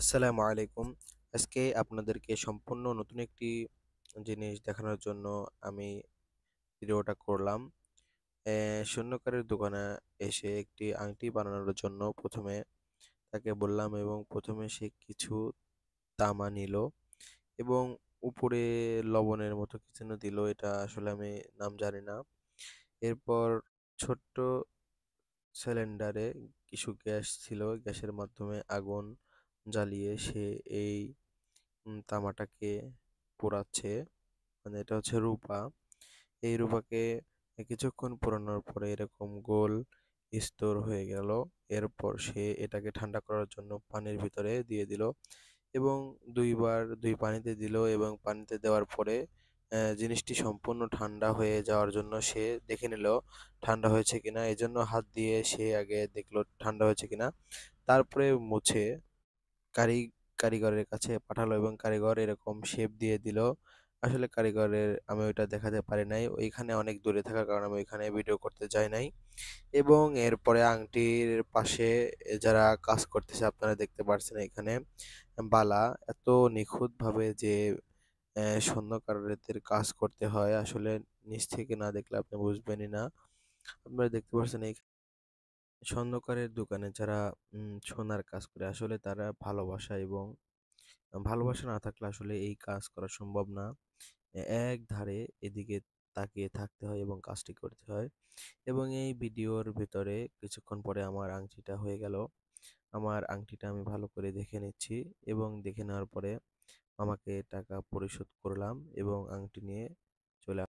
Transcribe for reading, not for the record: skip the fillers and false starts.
আসসালামু আলাইকুম। আজকে আপনাদেরকে সম্পূর্ণ নতুন একটি জিনিস দেখানোর জন্য আমি ভিডিওটা করলাম। স্বর্ণকারের দোকানে এসে একটি আংটি বানানোর জন্য ১ম এ তাকে বললাম এবং ১ম এ সে কিছু তামা নিল এবং উপরে লবণের মতো কি যেন দিল, এটা আসলে আমি নাম জানি না। এরপর ছোট্ট সিলিন্ডারে কিছু গ্যাস ছিল, গ্যাসের মাধ্যমে আগুন জ্বালিয়ে সে এই তামাটাকে পোড়াচ্ছে। মানে এটা হচ্ছে রূপা। এই রূপাকে কিছুক্ষণ পোড়ানোর পরে এরকম গোল স্তর হয়ে গেল। এরপর সে এটাকে ঠান্ডা করার জন্য পানির ভিতরে দিয়ে দিল এবং ২ বার ২ পানিতে দিল এবং পানিতে দেওয়ার পরে জিনিসটি সম্পূর্ণ ঠান্ডা হয়ে যাওয়ার জন্য সে দেখে নিল ঠান্ডা হয়েছে কিনা। এজন্য হাত দিয়ে সে আগে দেখল ঠান্ডা হয়েছে কিনা। তারপরে মুছে কারি কারিগরের কাছে পাঠালো এবং কারিগর এরকম শেপ দিয়ে দিল। আসলে কারিগরের আমি ওইটা দেখাতে পারি নাই। ওইখানে অনেক দূরে থাকার কারণে আমি ওইখানে ভিডিও করতে যাই নাই। এবং এরপরে আংটির পাশে যারা কাজ করতেছে আপনারা দেখতে পারছেন এখানে বালা এত নিখুঁতভাবে যে স্বর্ণকারের কাজ করতে হয় আসলে নিচ থেকে না দেখলে আপনি বুঝবেনই না। আপনারা দেখতে পাচ্ছেন এই স্বর্ণকারের দোকানে যারা সোনার কাজ করে আসলে তারা ভালোবাসা এবং ভালোবাসা না থাকলে আসলে এই কাজ করা সম্ভব না। এক ধারে এদিকে তাকিয়ে থাকতে হয় এবং কাজটি করতে হয়। এবং এই ভিডিওর ভেতরে কিছুক্ষণ পরে আমার আংটিটা হয়ে গেল। আমার আংটিটা আমি ভালো করে দেখে নিচ্ছি এবং দেখে নেওয়ার পরে আমাকে টাকা পরিশোধ করলাম এবং আংটি নিয়ে চলে